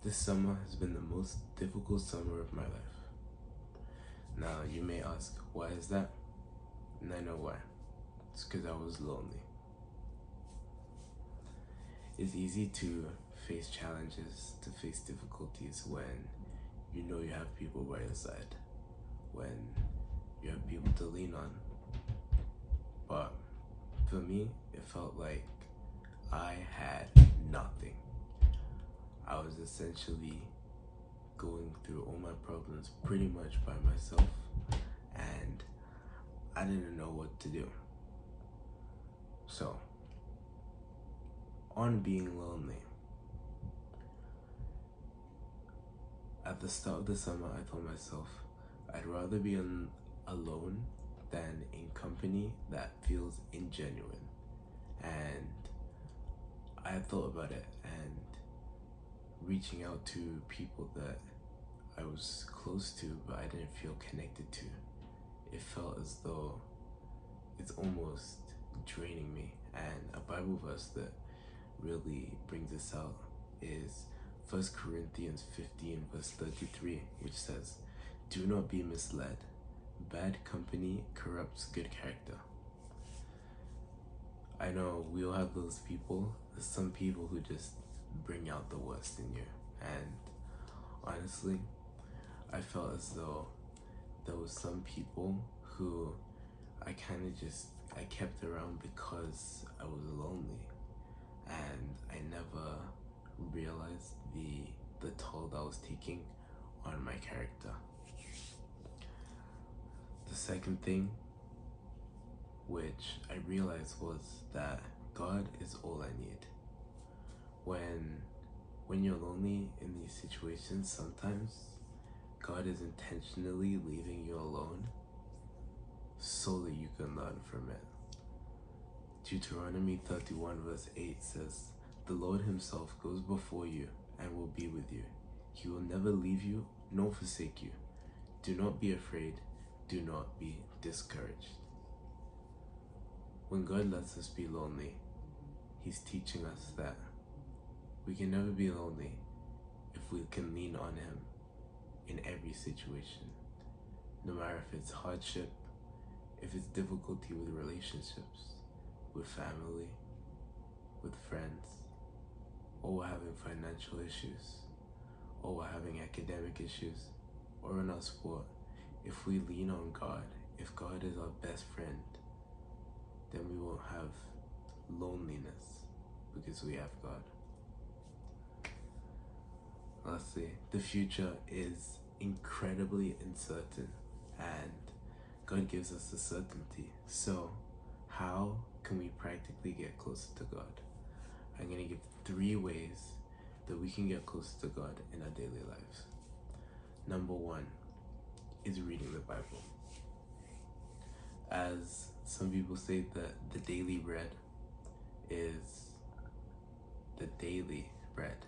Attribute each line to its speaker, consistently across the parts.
Speaker 1: This summer has been the most difficult summer of my life. Now, you may ask, why is that? And I know why. It's because I was lonely. It's easy to face challenges, to face difficulties when you know you have people by your side, when you have people to lean on. But for me, it felt like I had nothing. I was essentially going through all my problems pretty much by myself, and I didn't know what to do. So, on being lonely, at the start of the summer, I told myself I'd rather be alone than in company that feels ingenuine. And I thought about it, and reaching out to people that I was close to but I didn't feel connected to, it felt as though it's almost draining me. And a Bible verse that really brings this out is 1 Corinthians 15 verse 33, which says, "Do not be misled. Bad company corrupts good character." I know we all have those people. There's some people who just bring out the worst in you. And honestly, I felt as though there was some people who I kept around because I was lonely. And I never realized the toll that was taking on my character. The second thing which I realized was that God is all I need. When you're lonely in these situations, sometimes God is intentionally leaving you alone so that you can learn from it. Deuteronomy 31 verse 8 says, "The Lord himself goes before you and will be with you. He will never leave you nor forsake you. Do not be afraid. Do not be discouraged." When God lets us be lonely, he's teaching us that we can never be lonely if we can lean on him in every situation. No matter if it's hardship, if it's difficulty with relationships, with family, with friends, or we're having financial issues, or we're having academic issues, or in our sport, if we lean on God, if God is our best friend, then we won't have loneliness because we have God. Lastly, the future is incredibly uncertain, and God gives us the certainty. So, how can we practically get closer to God? I'm going to give 3 ways that we can get closer to God in our daily lives. Number 1 is reading the Bible. As some people say that the daily bread is the daily bread.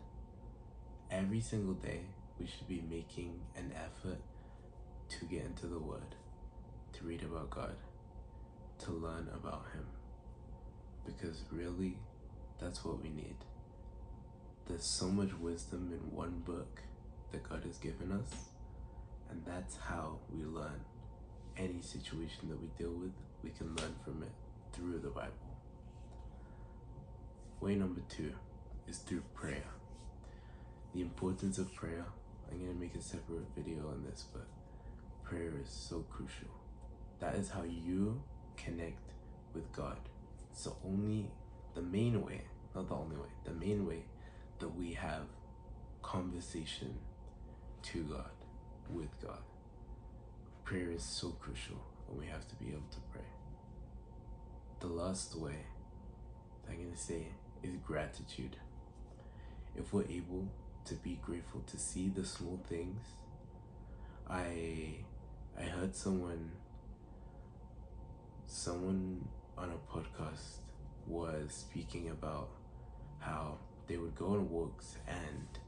Speaker 1: Every single day, we should be making an effort to get into the Word, to read about God, to learn about him. Because really, that's what we need. There's so much wisdom in one book that God has given us, and that's how we learn. Any situation that we deal with, we can learn from it through the Bible. Way number 2 is through prayer. The importance of prayer, I'm going to make a separate video on this, but prayer is so crucial. That is how you connect with God. It's the main way, not the only way, the main way that we have conversation to God, with God. Prayer is so crucial, and we have to be able to pray. The last way that I'm going to say is gratitude. If we're able to be grateful to see the small things, I heard someone on a podcast was speaking about how they would go on walks and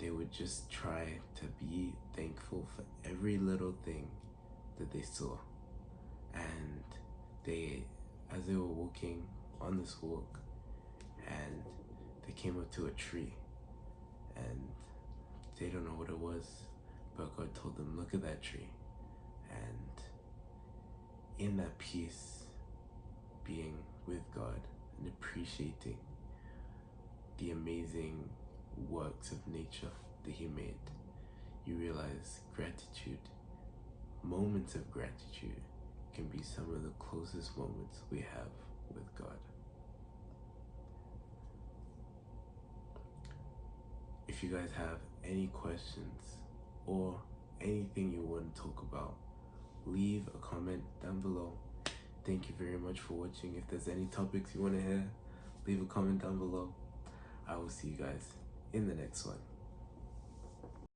Speaker 1: they would just try to be thankful for every little thing that they saw. And as they were walking on this walk, and they came up to a tree, and They don't know what it was, but God told them, look at that tree. And in that peace, being with God and appreciating the amazing works of nature that He made, you realize gratitude, moments of gratitude, can be some of the closest moments we have with God. If you guys have any questions or anything you want to talk about, leave a comment down below. Thank you very much for watching. If there's any topics you want to hear, leave a comment down below. I will see you guys in the next one.